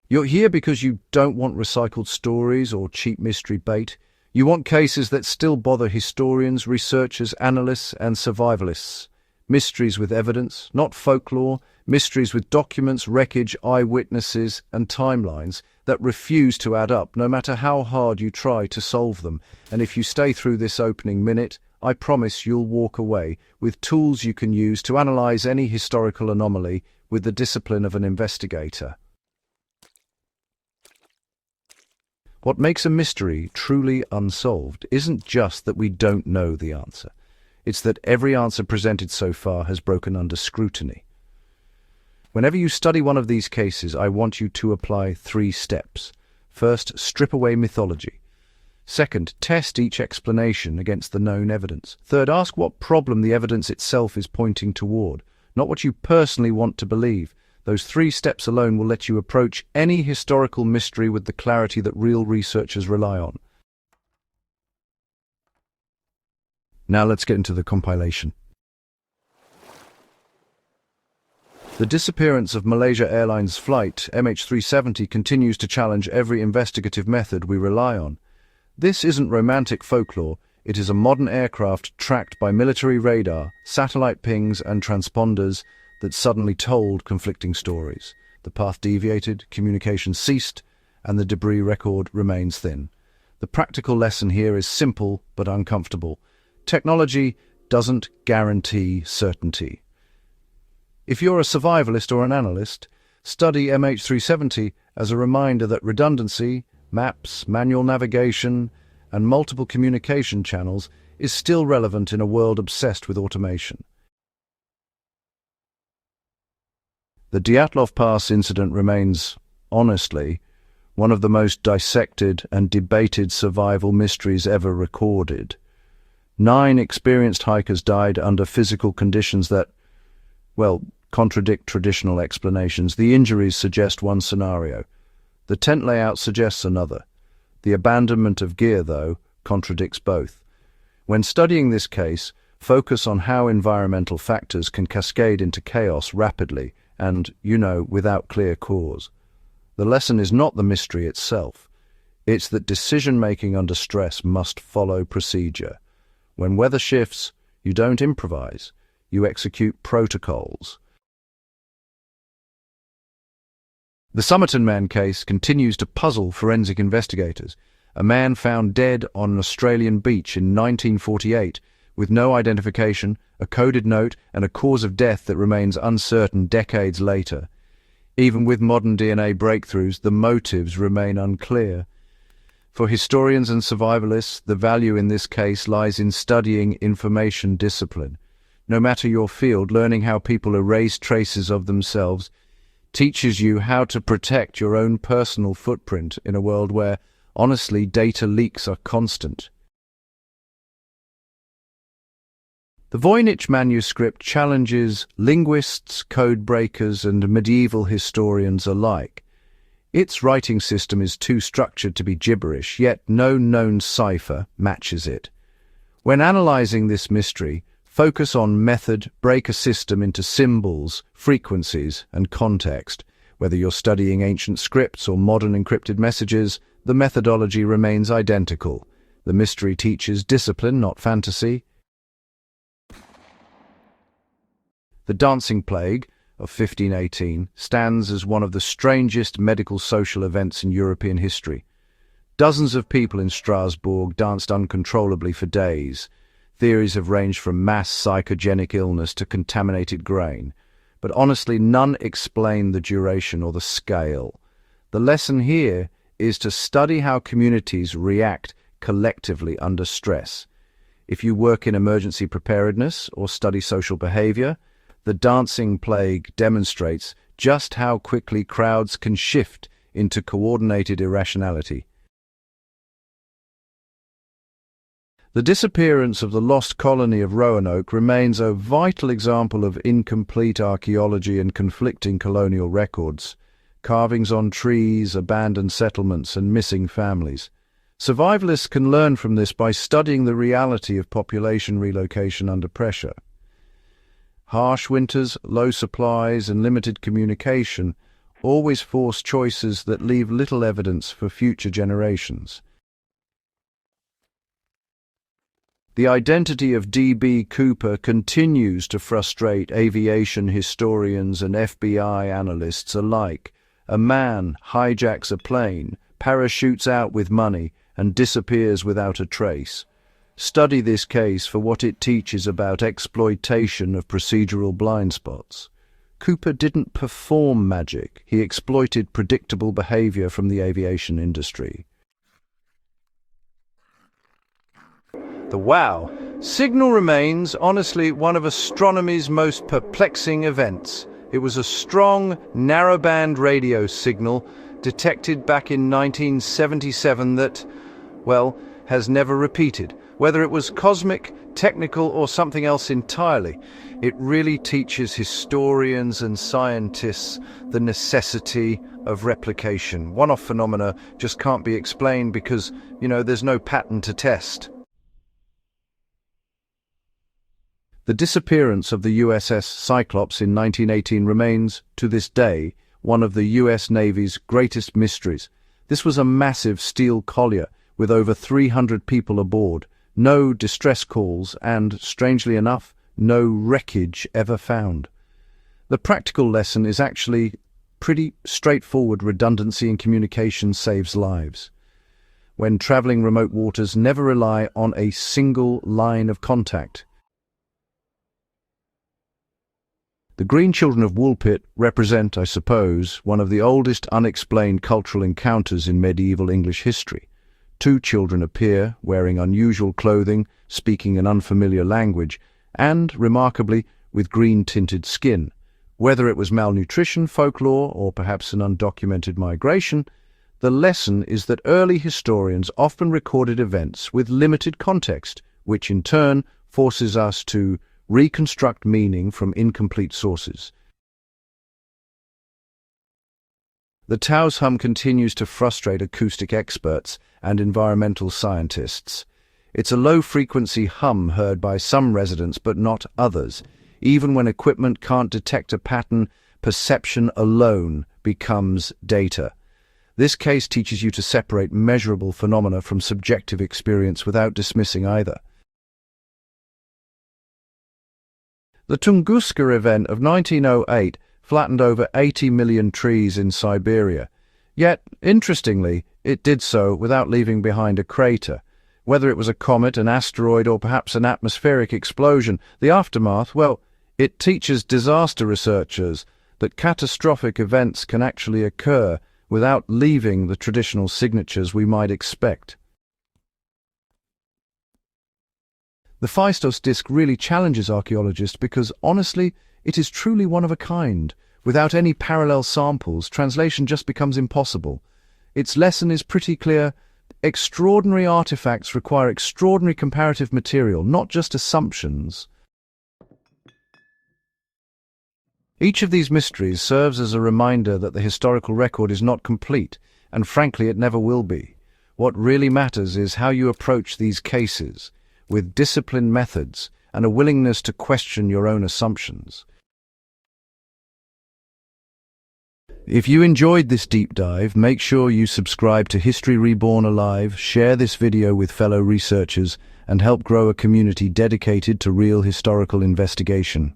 You're here because you don't want recycled stories or cheap mystery bait. You want cases that still bother historians, researchers, analysts, and survivalists. Mysteries with evidence, not folklore, mysteries with documents, wreckage, eyewitnesses, and timelines that refuse to add up, no matter how hard you try to solve them. And if you stay through this opening minute, I promise you'll walk away with tools you can use to analyze any historical anomaly with the discipline of an investigator. What makes a mystery truly unsolved isn't just that we don't know the answer. It's that every answer presented so far has broken under scrutiny. Whenever you study one of these cases, I want you to apply 3 steps. First, strip away mythology. Second, test each explanation against the known evidence. Third, ask what problem the evidence itself is pointing toward, not what you personally want to believe. Those 3 steps alone will let you approach any historical mystery with the clarity that real researchers rely on. Now let's get into the compilation. The disappearance of Malaysia Airlines flight MH370 continues to challenge every investigative method we rely on. This isn't romantic folklore, it is a modern aircraft tracked by military radar, satellite pings and transponders that suddenly told conflicting stories. The path deviated, communication ceased, and the debris record remains thin. The practical lesson here is simple but uncomfortable. Technology doesn't guarantee certainty. If you're a survivalist or an analyst, study MH370 as a reminder that redundancy, maps, manual navigation, and multiple communication channels is still relevant in a world obsessed with automation. The Dyatlov Pass incident remains, honestly, one of the most dissected and debated survival mysteries ever recorded. 9 experienced hikers died under physical conditions that, well, contradict traditional explanations. The injuries suggest one scenario. The tent layout suggests another. The abandonment of gear, though, contradicts both. When studying this case, focus on how environmental factors can cascade into chaos rapidly and, without clear cause. The lesson is not the mystery itself. It's that decision-making under stress must follow procedure. When weather shifts, you don't improvise, you execute protocols. The Somerton man case continues to puzzle forensic investigators. A man found dead on an Australian beach in 1948 with no identification, a coded note, and a cause of death that remains uncertain decades later. Even with modern DNA breakthroughs, the motives remain unclear. For historians and survivalists, the value in this case lies in studying information discipline. No matter your field, learning how people erase traces of themselves teaches you how to protect your own personal footprint in a world where, honestly, data leaks are constant. The Voynich manuscript challenges linguists, code breakers, and medieval historians alike. Its writing system is too structured to be gibberish, yet no known cipher matches it. When analyzing this mystery, focus on method, break a system into symbols, frequencies, and context. Whether you're studying ancient scripts or modern encrypted messages, the methodology remains identical. The mystery teaches discipline, not fantasy. The Dancing Plague of 1518 stands as one of the strangest medical social events in European history. Dozens of people in Strasbourg danced uncontrollably for days. Theories have ranged from mass psychogenic illness to contaminated grain, but honestly, none explain the duration or the scale. The lesson here is to study how communities react collectively under stress. If you work in emergency preparedness or study social behavior, the Dancing Plague demonstrates just how quickly crowds can shift into coordinated irrationality. The disappearance of the lost colony of Roanoke remains a vital example of incomplete archaeology and conflicting colonial records. Carvings on trees, abandoned settlements, and missing families. Survivalists can learn from this by studying the reality of population relocation under pressure. Harsh winters, low supplies, and limited communication always force choices that leave little evidence for future generations. The identity of D.B. Cooper continues to frustrate aviation historians and FBI analysts alike. A man hijacks a plane, parachutes out with money, and disappears without a trace. Study this case for what it teaches about exploitation of procedural blind spots. Cooper didn't perform magic, he exploited predictable behavior from the aviation industry. The WOW signal remains, honestly, one of astronomy's most perplexing events. It was a strong, narrowband radio signal detected back in 1977 that, well, has never repeated. Whether it was cosmic, technical, or something else entirely, it really teaches historians and scientists the necessity of replication. One-off phenomena just can't be explained because, there's no pattern to test. The disappearance of the USS Cyclops in 1918 remains, to this day, one of the US Navy's greatest mysteries. This was a massive steel collier with over 300 people aboard, no distress calls and, strangely enough, no wreckage ever found. The practical lesson is actually pretty straightforward. Redundancy in communication saves lives. When traveling remote waters, never rely on a single line of contact. The Green Children of Woolpit represent, I suppose, one of the oldest unexplained cultural encounters in medieval English history. Two children appear, wearing unusual clothing, speaking an unfamiliar language, and, remarkably, with green-tinted skin. Whether it was malnutrition, folklore, or perhaps an undocumented migration, the lesson is that early historians often recorded events with limited context, which in turn forces us to reconstruct meaning from incomplete sources. The Taos hum continues to frustrate acoustic experts and environmental scientists. It's a low-frequency hum heard by some residents but not others. Even when equipment can't detect a pattern, perception alone becomes data. This case teaches you to separate measurable phenomena from subjective experience without dismissing either. The Tunguska event of 1908 flattened over 80 million trees in Siberia. Yet, interestingly, it did so without leaving behind a crater. Whether it was a comet, an asteroid, or perhaps an atmospheric explosion, the aftermath, well, it teaches disaster researchers that catastrophic events can actually occur without leaving the traditional signatures we might expect. The Phaistos disc really challenges archaeologists because, honestly, it is truly one of a kind. Without any parallel samples, translation just becomes impossible. Its lesson is pretty clear. Extraordinary artifacts require extraordinary comparative material, not just assumptions. Each of these mysteries serves as a reminder that the historical record is not complete, and frankly it never will be. What really matters is how you approach these cases, with disciplined methods and a willingness to question your own assumptions. If you enjoyed this deep dive, make sure you subscribe to History Reborn Alive, share this video with fellow researchers, and help grow a community dedicated to real historical investigation.